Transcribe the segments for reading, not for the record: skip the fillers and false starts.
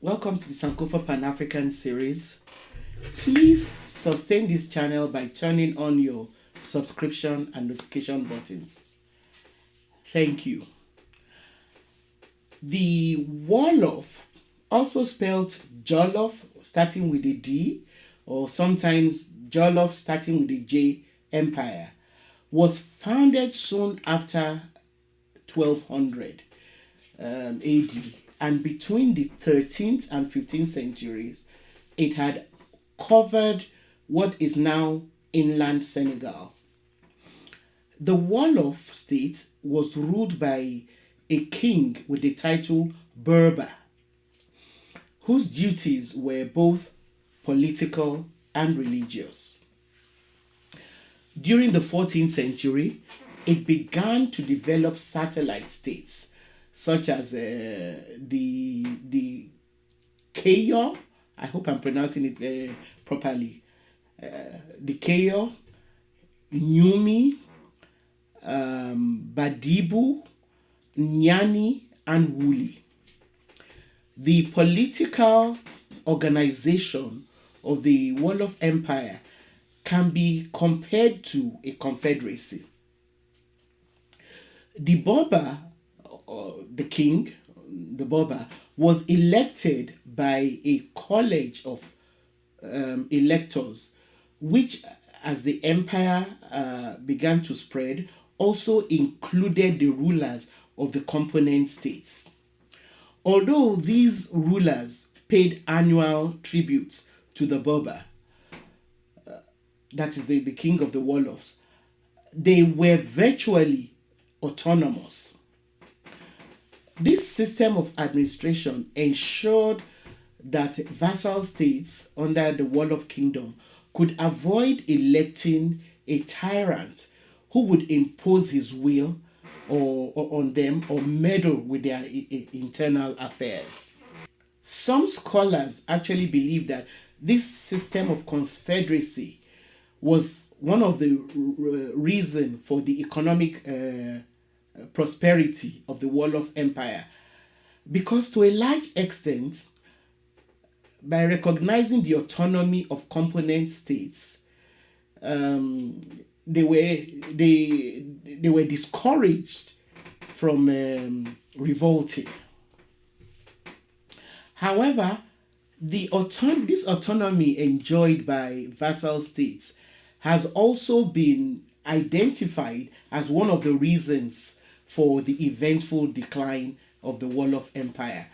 Welcome to the Sankofa Pan-African series. Please sustain this channel by turning on your subscription and notification buttons. Thank you. The Wolof, also spelled Jollof starting with a D, or sometimes Jollof starting with a J, Empire, was founded soon after 1200 AD, and between the 13th and 15th centuries, it had covered what is now inland Senegal. The Wolof state was ruled by a king with the title Berber, whose duties were both political and religious. During the 14th century, it began to develop satellite states such as the Keyo. I hope I'm pronouncing it properly. The Keyo, Nyumi, Badibu, Nyani, and Wuli. The political organization of the Wolof Empire can be compared to a confederacy. The Berber, the king, the Berber, was elected by a college of electors, which, as the empire began to spread, also included the rulers of the component states. Although these rulers paid annual tributes to the Berber, that is the king of the Wolofs, they were virtually autonomous. This system of administration ensured that vassal states under the Wolof kingdom could avoid electing a tyrant who would impose his will or on them or meddle with their internal affairs. Some scholars actually believe that this system of confederacy was one of the reason for the economic prosperity of the Wolof Empire, because to a large extent, by recognizing the autonomy of component states, they were discouraged from revolting. However, this autonomy enjoyed by vassal states has also been identified as one of the reasons for the eventful decline of the Wolof Empire,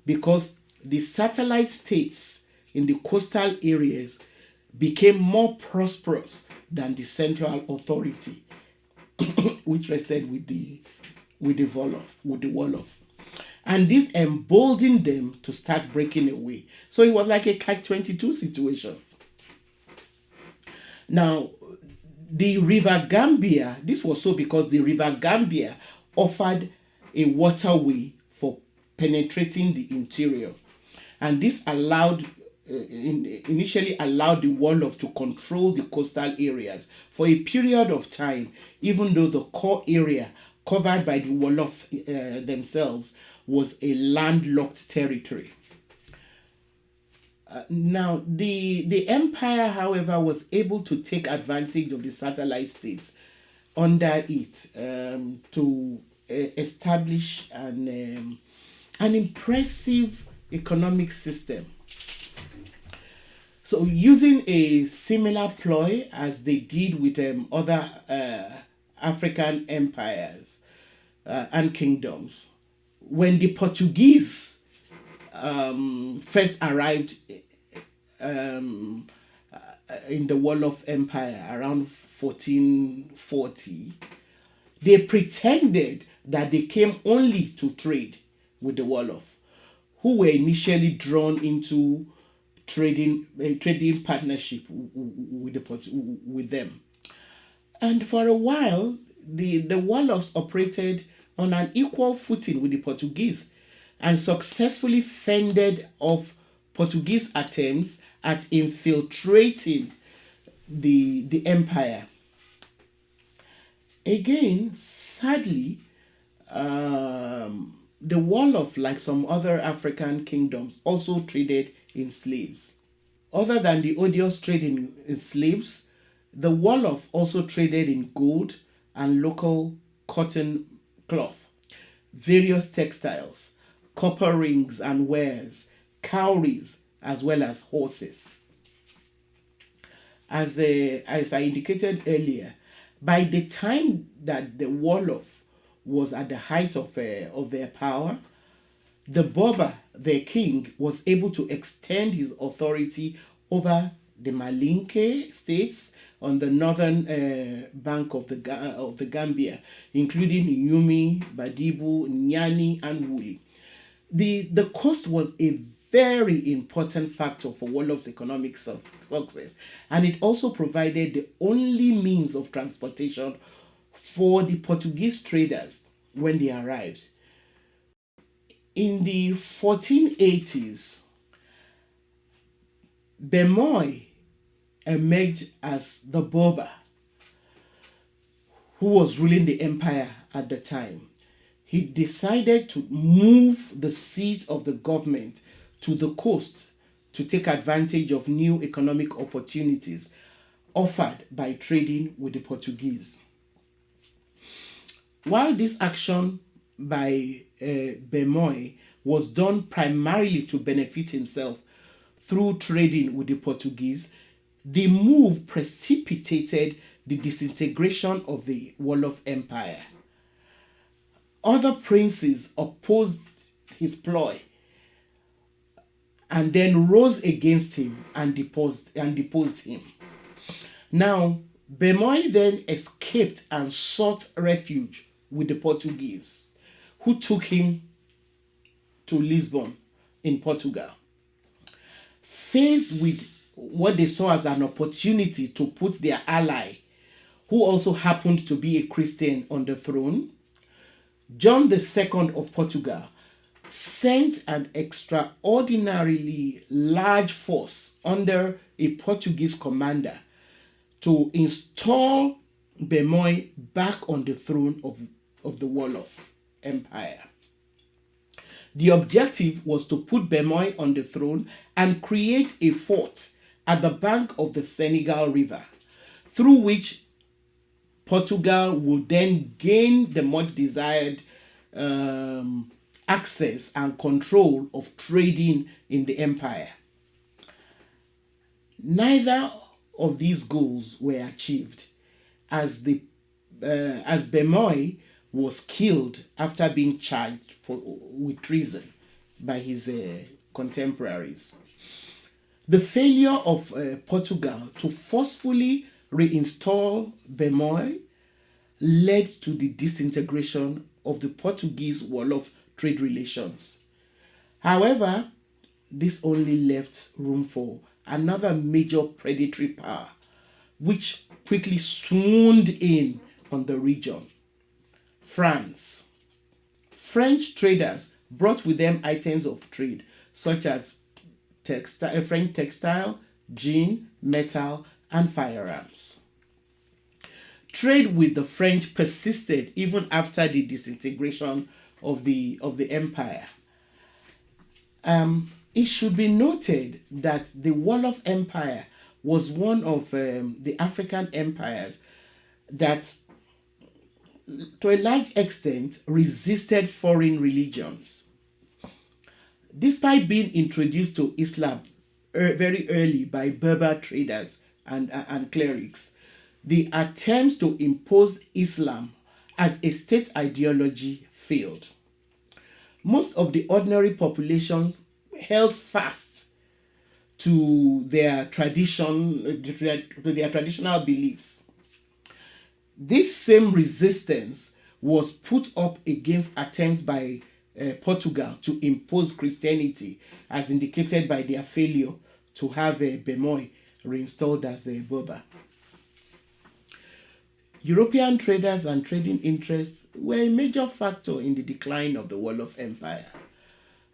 because the satellite states in the coastal areas became more prosperous than the central authority, which rested with the Wolof. And this emboldened them to start breaking away. So it was like a catch-22 situation. Now, the River Gambia, this was so because the River Gambia offered a waterway for penetrating the interior. And this initially allowed the Wolof to control the coastal areas for a period of time, even though the core area covered by the Wolof themselves was a landlocked territory. Now, the empire, however, was able to take advantage of the satellite states under it to establish an impressive economic system. So, using a similar ploy as they did with other African empires and kingdoms, when the Portuguese first arrived in the Wolof Empire around 1440, they pretended that they came only to trade with the Wolof, who were initially drawn into trading partnership with them. And for a while, the Wolofs operated on an equal footing with the Portuguese and successfully fended off Portuguese attempts at infiltrating the empire. Again, sadly, The Wolof, like some other African kingdoms, also traded in slaves. Other than the odious trade in slaves, the Wolof also traded in gold and local cotton cloth, various textiles, copper rings and wares, cowries, as well as horses. As I indicated earlier, by the time that the Wolof was at the height of their power, the Berber, their king, was able to extend his authority over the Malinke states on the northern bank of the Gambia, including Yumi, Badibu, Nyani, and Wuli. The coast was a very important factor for Wolof's economic success, and it also provided the only means of transportation for the Portuguese traders when they arrived. In the 1480s, Bemoy emerged as the Berber who was ruling the empire at the time. He decided to move the seat of the government to the coast to take advantage of new economic opportunities offered by trading with the Portuguese. While this action by Bemoy was done primarily to benefit himself through trading with the Portuguese, the move precipitated the disintegration of the Wolof Empire. Other princes opposed his ploy and then rose against him and deposed him. Now, Bemoy then escaped and sought refuge with the Portuguese, who took him to Lisbon in Portugal. Faced with what they saw as an opportunity to put their ally, who also happened to be a Christian, on the throne, John II of Portugal sent an extraordinarily large force under a Portuguese commander to install Bemoy back on the throne of the Wolof Empire. The objective was to put Bemoy on the throne and create a fort at the bank of the Senegal River, through which Portugal would then gain the much desired access and control of trading in the empire. Neither of these goals were achieved, as Bemoy was killed after being charged with treason by his contemporaries. The failure of Portugal to forcefully reinstall Bemoy led to the disintegration of the Portuguese-Wolof trade relations. However, this only left room for another major predatory power, which quickly swooned in on the region: France. French traders brought with them items of trade such as French textile, gin, metal, and firearms. Trade with the French persisted even after the disintegration of the empire. It should be noted that the Wolof Empire was one of the African empires that, to a large extent, resisted foreign religions. Despite being introduced to Islam very early by Berber traders and clerics, the attempts to impose Islam as a state ideology failed. Most of the ordinary populations held fast to their traditional beliefs. This same resistance was put up against attempts by Portugal to impose Christianity, as indicated by their failure to have Bemoy reinstalled as a Berber. European traders and trading interests were a major factor in the decline of the Wolof Empire.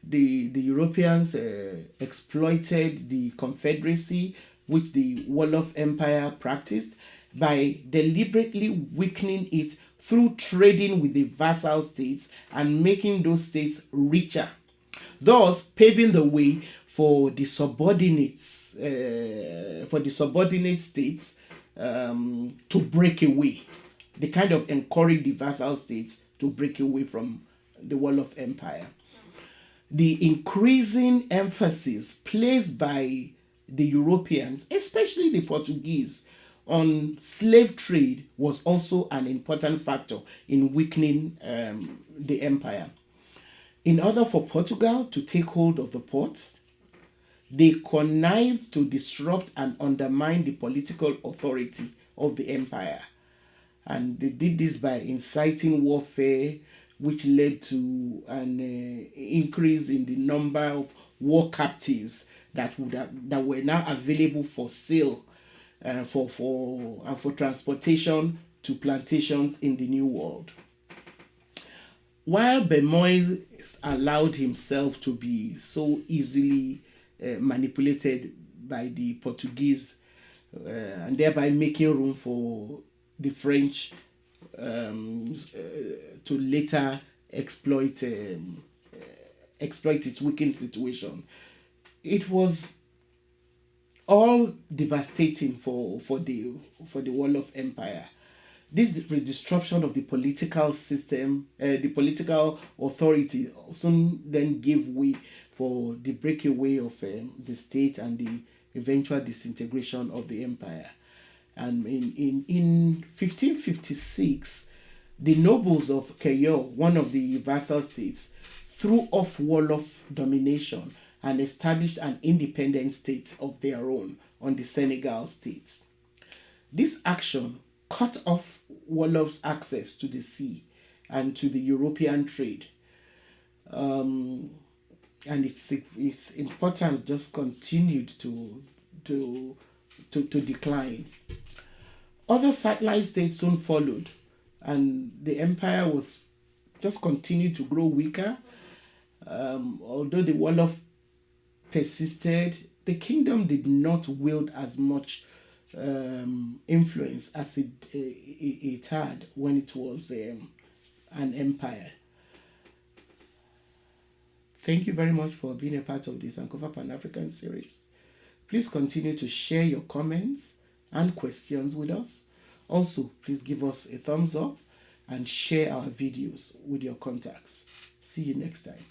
The Europeans exploited the confederacy which the Wolof Empire practiced, by deliberately weakening it through trading with the vassal states and making those states richer, thus paving the way for the subordinate states to break away. They kind of encourage the vassal states to break away from the Wolof Empire. The increasing emphasis placed by the Europeans, especially the Portuguese, on slave trade was also an important factor in weakening the empire. In order for Portugal to take hold of the port, they connived to disrupt and undermine the political authority of the empire. And they did this by inciting warfare, which led to an increase in the number of war captives that were now available for sale, for transportation to plantations in the New World. While Bemoise allowed himself to be so easily manipulated by the Portuguese, and thereby making room for the French to later exploit its weakened situation, it was all devastating for the Wolof Empire. This disruption of the political system, the political authority, soon then gave way for the breakaway of the state and the eventual disintegration of the empire. And in 1556, the nobles of Cayo, one of the vassal states, threw off Wolof domination and established an independent state of their own on the Senegal states. This action cut off Wolof's access to the sea and to the European trade. And its importance just continued to decline. Other satellite states soon followed, and the empire was just continued to grow weaker. Although the Wolof persisted, the kingdom did not wield as much influence as it had when it was an empire. Thank you very much for being a part of this Sankofa Pan-African series. Please continue to share your comments and questions with us. Also, please give us a thumbs up and share our videos with your contacts. See you next time.